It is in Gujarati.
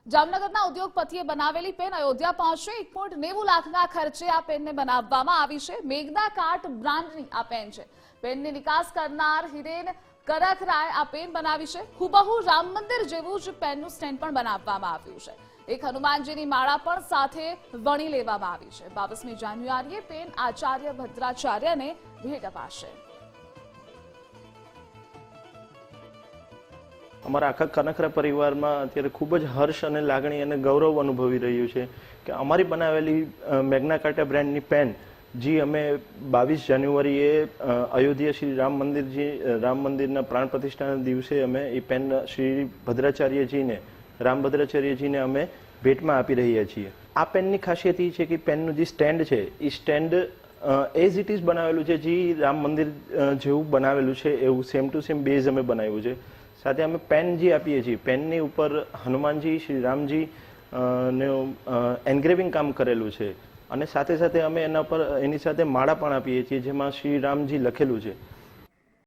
જામનગરના ઉદ્યોગપતિએ બનાવેલી પેન અયોધ્યા પહોંચશે। 1.90 લાખના ખર્ચે આ પેનને બનાવવામાં આવી છે। મેઘના કાર્ટ બ્રાન્ડની આ પેન છે। પેનની નિકાસ કરનાર હિરેન કરખરાએ આ પેન બનાવી છે। હુબહુ રામ મંદિર જેવું જ પેનનું સ્ટેન્ડ પણ બનાવવામાં આવ્યું છે। એક હનુમાનજીની માળા પણ સાથે વણી લેવામાં આવી છે। 22મી જાન્યુઆરીએ પેન આચાર્ય ભદ્રાચાર્યને ભેટ અપાશે। અમારા આખા કનખરા પરિવારમાં અત્યારે ખૂબ જ હર્ષ અને લાગણી અને ગૌરવ અનુભવી રહ્યું છે કે અમારી બનાવેલી મેગ્ના કાર્ટા બ્રાન્ડની પેન જે અમે 22 જાન્યુઆરીએ અયોધ્યા શ્રી રામ મંદિરના પ્રાણ પ્રતિષ્ઠાના દિવસે અમે એ પેન શ્રી ભદ્રાચાર્યજીને રામભદ્રાચાર્યજીને અમે ભેટમાં આપી રહ્યા છીએ। આ પેનની ખાસિયત એ છે કે પેનનું જે સ્ટેન્ડ છે એ સ્ટેન્ડ એઝ ઇટ ઇઝ બનાવેલું છે। જે રામ મંદિર જેવું બનાવેલું છે એવું સેમ ટુ સેમ બેઝ અમે બનાવ્યું છે। સાથે અમે પેન જે આપીએ છીએ પેનની ઉપર હનુમાનજી શ્રી રામજી ને એન્ગ્રેવિંગ કામ કરેલું છે અને સાથે સાથે અમે એના પર એની સાથે માળા પણ આપીએ છીએ જેમાં શ્રી રામજી લખેલું છે।